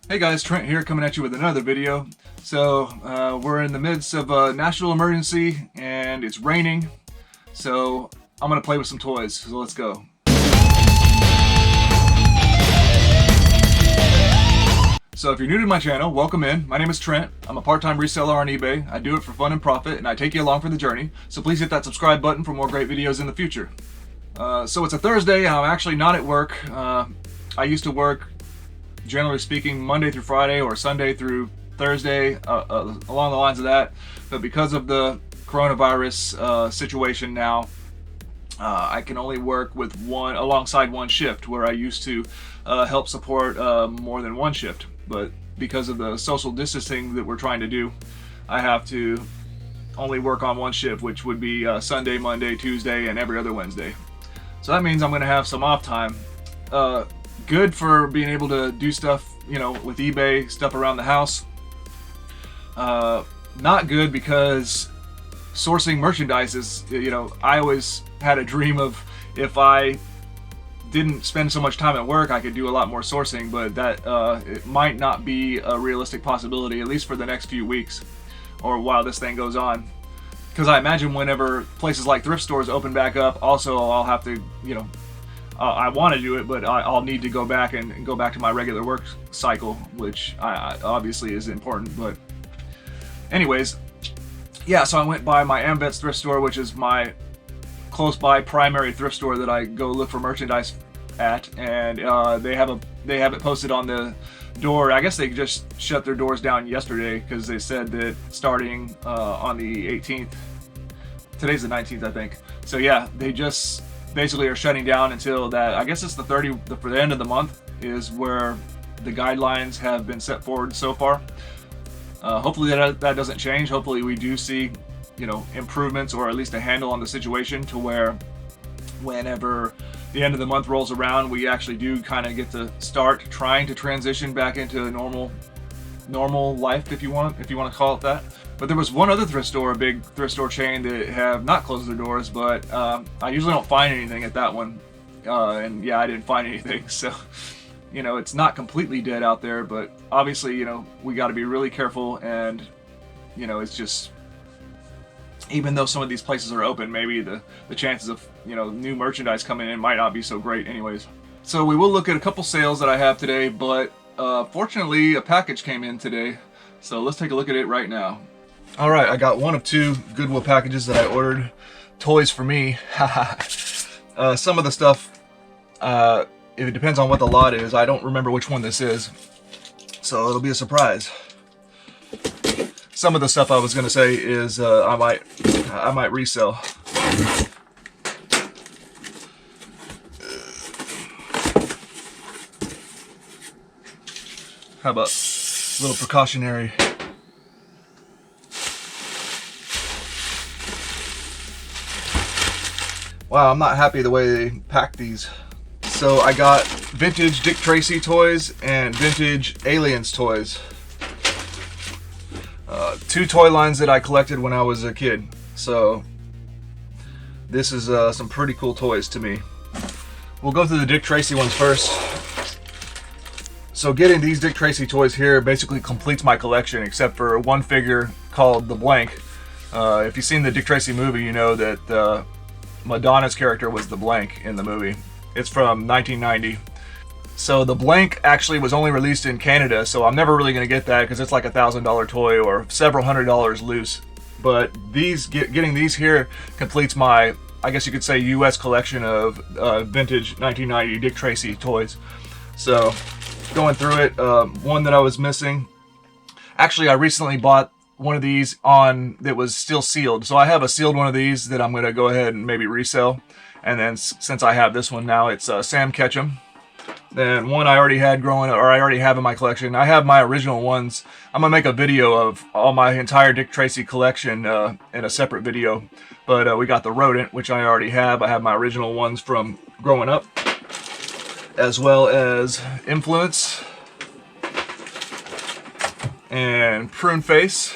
Hey guys, Trent here coming at you with another video. So we're in the midst of a national emergency and it's raining. So I'm gonna play with some toys, so let's go. So if you're new to my channel, welcome in. My name is Trent. I'm a part-time reseller on eBay. I do it for fun and profit, and I take you along for the journey. So please hit that subscribe button for more great videos in the future. So it's a Thursday and I'm actually not at work. I used to work, generally speaking, Monday through Friday or Sunday through Thursday, along the lines of that. But because of the coronavirus situation now, I can only work with alongside one shift, where I used to help support more than one shift. But because of the social distancing that we're trying to do, I have to only work on one shift, which would be Sunday, Monday, Tuesday, and every other Wednesday. So that means I'm going to have some off time. Good for being able to do stuff, with eBay, stuff around the house. Not good because sourcing merchandise is, I always had a dream of, if I didn't spend so much time at work, I could do a lot more sourcing, but that it might not be a realistic possibility, at least for the next few weeks or while this thing goes on. Because I imagine whenever places like thrift stores open back up, also I'll have to, I want to do it, but I'll need to go back and go back to my regular work cycle, which obviously is important. But anyways, yeah, so I went by my Ambets thrift store, which is my close by primary thrift store that I go look for merchandise at, and they have it posted on the door. I guess they just shut their doors down yesterday because they said that starting on the 18th, today's the 19th, I think. So yeah, they just basically are shutting down until that. I guess it's for the end of the month is where the guidelines have been set forward so far. Hopefully that doesn't change. Hopefully we do see, improvements, or at least a handle on the situation, to where whenever the end of the month rolls around, we actually do kind of get to start trying to transition back into a normal life, if you want to call it that. But there was one other thrift store, a big thrift store chain, that have not closed their doors, but I usually don't find anything at that one. And yeah, I didn't find anything. So, it's not completely dead out there, but obviously, we got to be really careful. And, it's just, even though some of these places are open, maybe the chances of, new merchandise coming in might not be so great anyways. So we will look at a couple sales that I have today, but fortunately a package came in today. So let's take a look at it right now. All right, I got one of two Goodwill packages that I ordered. Toys for me. Some of the stuff, it depends on what the lot is. I don't remember which one this is, so it'll be a surprise. Some of the stuff I was gonna say is I might resell. How about a little precautionary? Wow, I'm not happy the way they packed these. So I got vintage Dick Tracy toys and vintage Aliens toys. Two toy lines that I collected when I was a kid. So this is some pretty cool toys to me. We'll go through the Dick Tracy ones first. So getting these Dick Tracy toys here basically completes my collection, except for one figure called the Blank. If you've seen the Dick Tracy movie, you know that Madonna's character was the Blank in the movie. It's from 1990. So the Blank actually was only released in Canada, so I'm never really going to get that because it's like $1,000 toy or several $100s loose. But getting these here completes my, I guess you could say, U.S. collection of vintage 1990 Dick Tracy toys. So going through it, one that I was missing. Actually, I recently bought one of these that was still sealed. So I have a sealed one of these that I'm going to go ahead and maybe resell. And then since I have this one now, it's Sam Ketchum. Then one I already had I already have in my collection. I have my original ones. I'm gonna make a video of all my entire Dick Tracy collection in a separate video. But we got the Rodent, which I already have. I have my original ones from growing up, as well as Influence and Prune Face.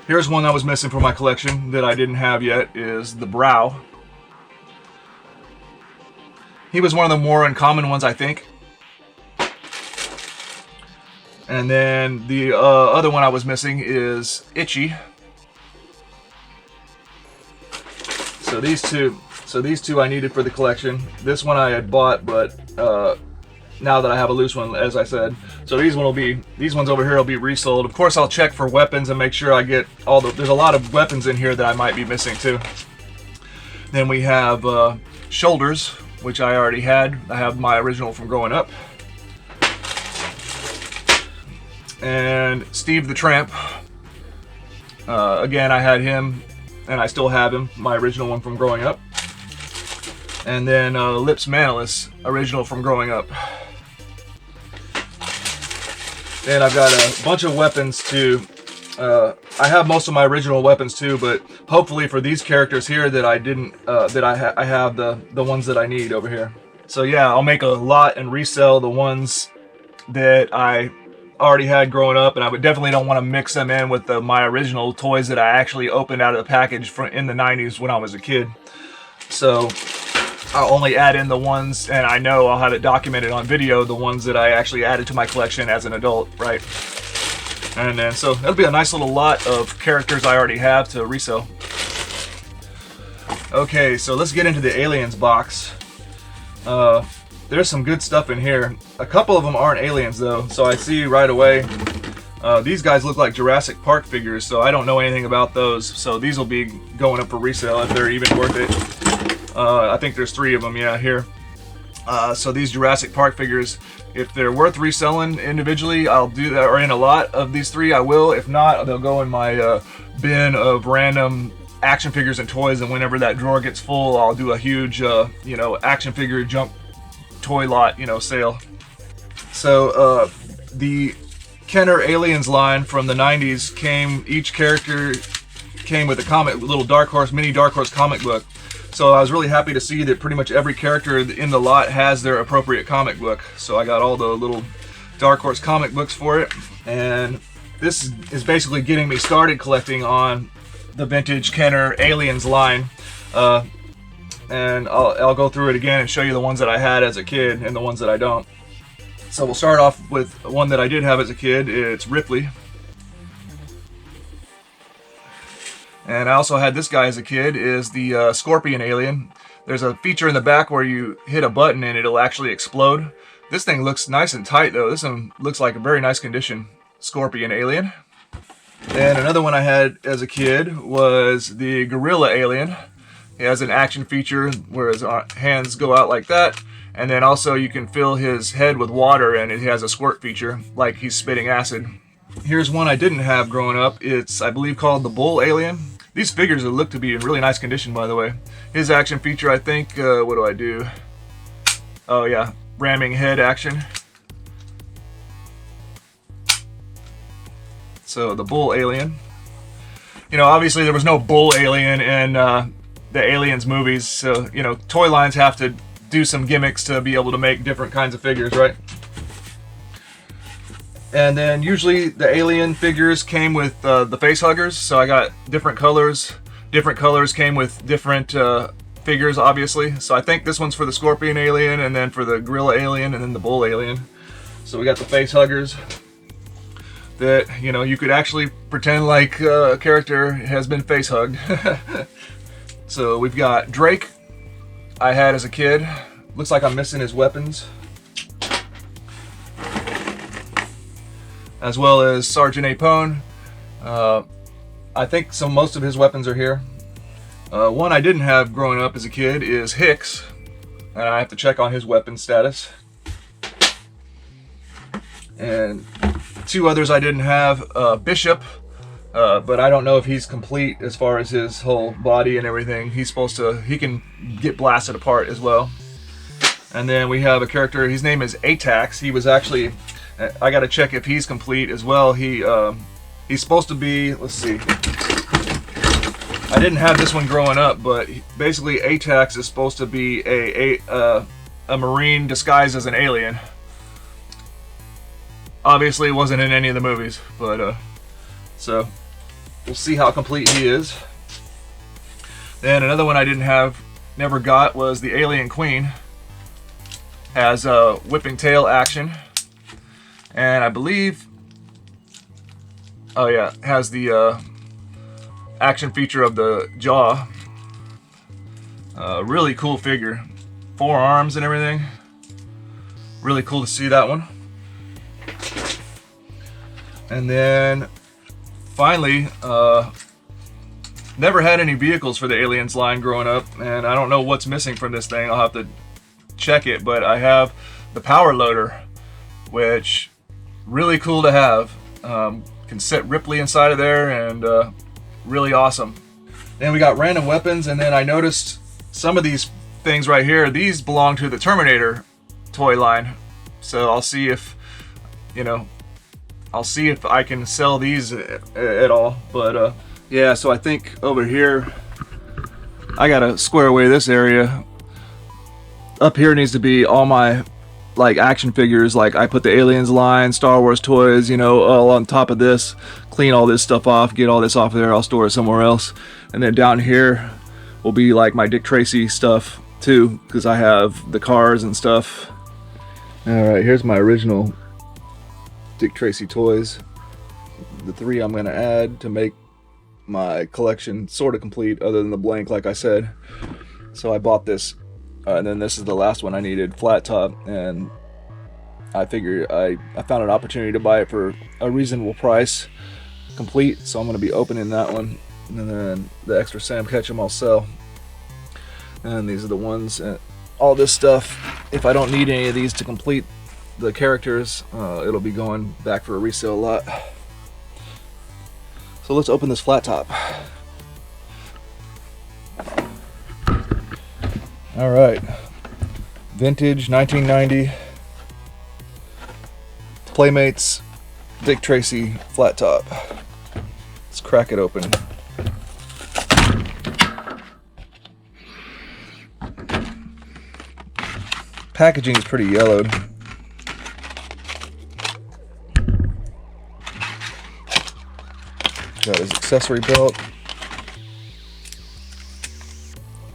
Here's one that was missing from my collection that I didn't have yet, is the Brow. He was one of the more uncommon ones, I think. And then the other one I was missing is Itchy. So these two I needed for the collection. This one I had bought, but now that I have a loose one, as I said. So these ones over here will be resold. Of course, I'll check for weapons and make sure I get all the, there's a lot of weapons in here that I might be missing too. Then we have Shoulders, which I already had. I have my original from growing up. And Steve the Tramp. Again, I had him, and I still have him, my original one from growing up. And then Lips Manaless, original from growing up. And I've got a bunch of weapons too. I have most of my original weapons too, but hopefully for these characters here that I didn't, I have the ones that I need over here. So yeah, I'll make a lot and resell the ones that I already had growing up, and I would definitely don't want to mix them in with my original toys that I actually opened out of the package in the 90s when I was a kid. So I'll only add in the ones, and I know I'll have it documented on video, the ones that I actually added to my collection as an adult, right? And then, so that'll be a nice little lot of characters I already have to resell. Okay, so let's get into the Aliens box. There's some good stuff in here. A couple of them aren't aliens though, so I see right away. These guys look like Jurassic Park figures, so I don't know anything about those. So these will be going up for resale if they're even worth it. I think there's 3 of them, yeah, here. So these Jurassic Park figures, if they're worth reselling individually, I'll do that, or in a lot of these 3, I will. If not, they'll go in my bin of random action figures and toys, and whenever that drawer gets full, I'll do a huge, you know, action figure junk toy lot, you know, sale. So the Kenner Aliens line from the 90s came, each character came with a comic, little Dark Horse, mini Dark Horse comic book. So I was really happy to see that pretty much every character in the lot has their appropriate comic book. So I got all the little Dark Horse comic books for it, and this is basically getting me started collecting on the vintage Kenner Aliens line. And I'll go through it again and show you the ones that I had as a kid and the ones that I don't. So we'll start off with one that I did have as a kid. It's Ripley. And I also had this guy as a kid, is the Scorpion Alien. There's a feature in the back where you hit a button and it'll actually explode. This thing looks nice and tight though. This one looks like a very nice condition Scorpion Alien. And another one I had as a kid was the Gorilla Alien. He has an action feature where his hands go out like that, and then also you can fill his head with water, and it has a squirt feature like he's spitting acid. Here's one I didn't have growing up. It's, I believe, called the Bull Alien. These figures look to be in really nice condition, by the way. His action feature, I think, what do I do? Oh yeah, ramming head action. So the Bull Alien. You know, obviously there was no Bull Alien in the Aliens movies, so, you know, toy lines have to do some gimmicks to be able to make different kinds of figures, right? And then usually the Alien figures came with the face huggers, so I got different colors. Different colors came with different figures, obviously. So I think this one's for the Scorpion Alien, and then for the Gorilla Alien, and then the Bull Alien. So we got the face huggers that, you know, you could actually pretend like a character has been face hugged. So we've got Drake, I had as a kid. Looks like I'm missing his weapons. As well as Sergeant Apone. I think most of his weapons are here. One I didn't have growing up as a kid is Hicks, and I have to check on his weapon status. And 2 others I didn't have, Bishop. But I don't know if he's complete as far as his whole body and everything. He can get blasted apart as well. And then we have a character, his name is Atax. He was actually, I gotta check if he's complete as well. He's supposed to be, let's see. I didn't have this one growing up, but basically Atax is supposed to be a Marine disguised as an alien. Obviously it wasn't in any of the movies, but so we'll see how complete he is. Then another one I never got was the Alien Queen. Has a whipping tail action, and I believe Oh yeah, has the action feature of the jaw. Really cool figure. 4 arms and everything. Really cool to see that one. And then finally, never had any vehicles for the Aliens line growing up, and I don't know what's missing from this thing. I'll have to check it, but I have the power loader, which really cool to have. Can sit Ripley inside of there, and really awesome. Then we got random weapons, and then I noticed some of these things right here, these belong to the Terminator toy line. So I'll see if, I'll see if I can sell these at all. But yeah, so I think over here, I gotta square away this area. Up here needs to be all my like action figures. Like I put the Aliens line, Star Wars toys, all on top of this. Clean all this stuff off, get all this off of there. I'll store it somewhere else. And then down here will be like my Dick Tracy stuff too, because I have the cars and stuff. Alright, here's my original Dick Tracy toys. The 3 I'm going to add to make my collection sort of complete, other than the blank like I said. So I bought this, and then this is the last one I needed, flat top, and I figured I found an opportunity to buy it for a reasonable price, complete, so I'm going to be opening that one. And then the extra Sam Ketchum I'll sell. And these are the ones, all this stuff, if I don't need any of these to complete the characters, it'll be going back for a resale lot. So let's open this flat top. Alright, vintage 1990 Playmates Dick Tracy flat top. Let's crack it open. Packaging is pretty yellowed. Got his accessory belt.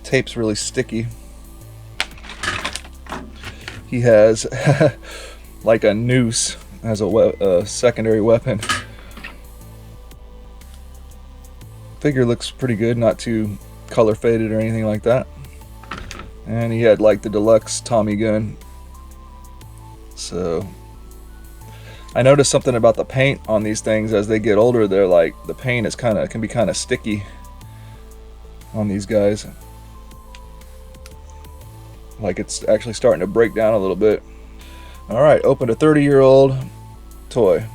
Tape's really sticky. He has like a noose as a secondary weapon. Figure looks pretty good, not too color faded or anything like that. And he had like the deluxe Tommy gun. So I noticed something about the paint on these things as they get older. They're like, the paint is can be kind of sticky on these guys. Like it's actually starting to break down a little bit. All right, opened a 30-year-old toy.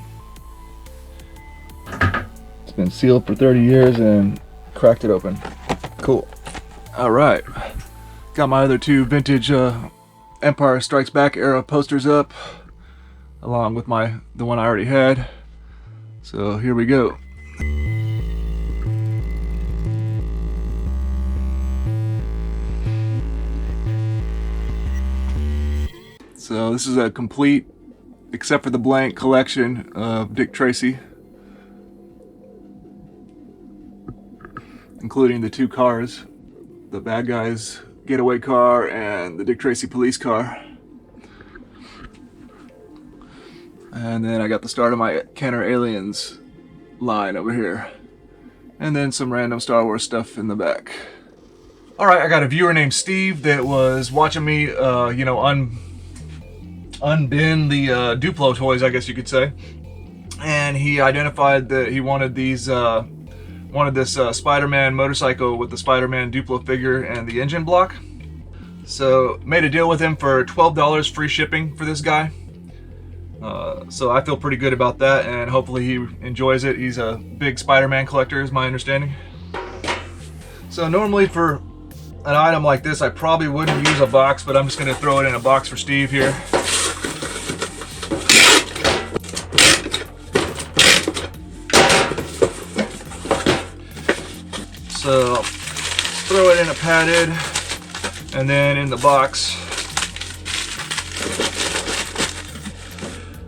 It's been sealed for 30 years and cracked it open. Cool. All right. Got my other 2 vintage Empire Strikes Back era posters up, along with the one I already had. So here we go. So this is a complete, except for the blank, collection of Dick Tracy, including the 2 cars, the bad guys getaway car and the Dick Tracy police car. And then I got the start of my Kenner Aliens line over here. And then some random Star Wars stuff in the back. Alright, I got a viewer named Steve that was watching me, unbin the Duplo toys, I guess you could say. And he identified that he wanted these, this Spider-Man motorcycle with the Spider-Man Duplo figure and the engine block. So made a deal with him for $12 free shipping for this guy. So I feel pretty good about that, and hopefully he enjoys it. He's a big Spider-Man collector, is my understanding. So normally for an item like this, I probably wouldn't use a box, but I'm just going to throw it in a box for Steve here. So throw it in a padded, and then in the box.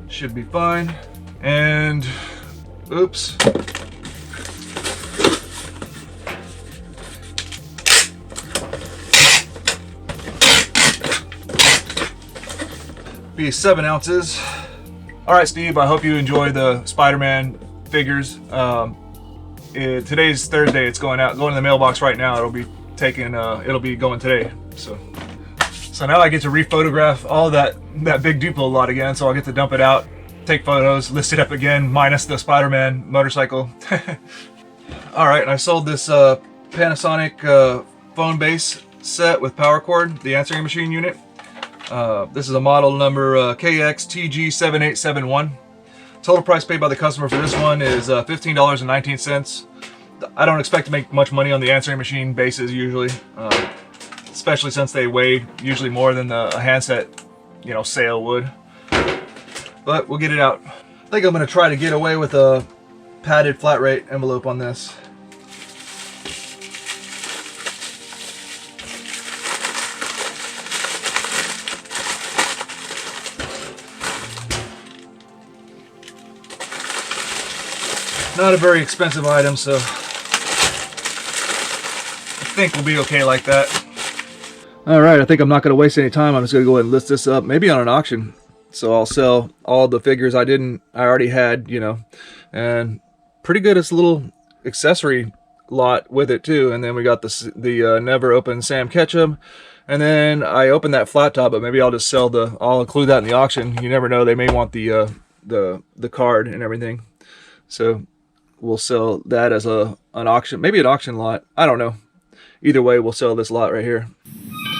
Should be fine. And oops. Be 7 ounces. All right, Steve, I hope you enjoy the Spider-Man figures. Today's Thursday. It's going to the mailbox right now. It'll be going today. So now I get to rephotograph all that big Duplo lot again. So I'll get to dump it out, take photos, list it up again, minus the Spider-Man motorcycle. All right, and I sold this Panasonic phone base set with power cord, the answering machine unit. This is a model number KXTG7871. Total price paid by the customer for this one is $15.19. I don't expect to make much money on the answering machine bases usually, especially since they weigh usually more than a handset, sale would. But we'll get it out. I think I'm going to try to get away with a padded flat rate envelope on this. Not a very expensive item, so I think we'll be okay like that. Alright, I think I'm not going to waste any time. I'm just going to go ahead and list this up, maybe on an auction. So I'll sell all the figures I already had, and pretty good. It's a little accessory lot with it too. And then we got the never opened Sam Ketchum. And then I opened that flat top, but maybe I'll just I'll include that in the auction. You never know, they may want the card and everything. So we'll sell that as an auction, maybe an auction lot. I don't know. Either way, we'll sell this lot right here.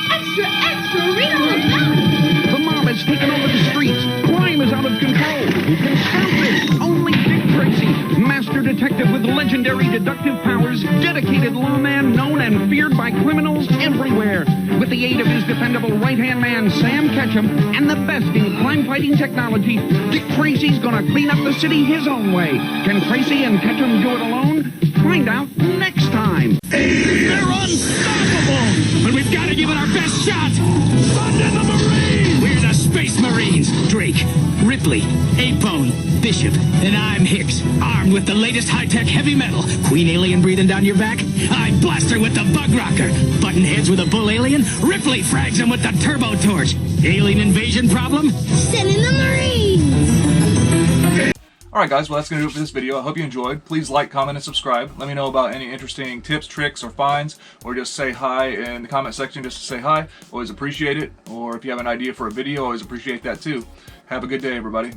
Extra, extra, read all about it. The mob has taken over the streets. Crime is out of control. Who can stop this? Only Dick Tracy, master detective with legendary deductive powers, dedicated lawman known and feared by criminals everywhere. With the aid of his dependable right-hand man, Sam Ketchum, and the best in crime-fighting technology, Dick Tracy's gonna clean up the city his own way. Can Tracy and Ketchum do it alone? Find out next time. They're unstoppable, but we've got to give it our best shot. Thunder the Marines! We're the Space Marines. Drake, Ripley, Apone, Bishop, and I'm Hicks, armed with the latest high-tech heavy metal. Queen alien breathing down your back? I blast her with the bug rocker. Button heads with a bull alien? Ripley frags him with the turbo torch. Alien invasion problem? Send in the Marines! Alright guys, well that's going to do it for this video. I hope you enjoyed. Please like, comment, and subscribe. Let me know about any interesting tips, tricks, or finds, or just say hi in the comment section just to say hi. Always appreciate it. Or if you have an idea for a video, always appreciate that too. Have a good day, everybody.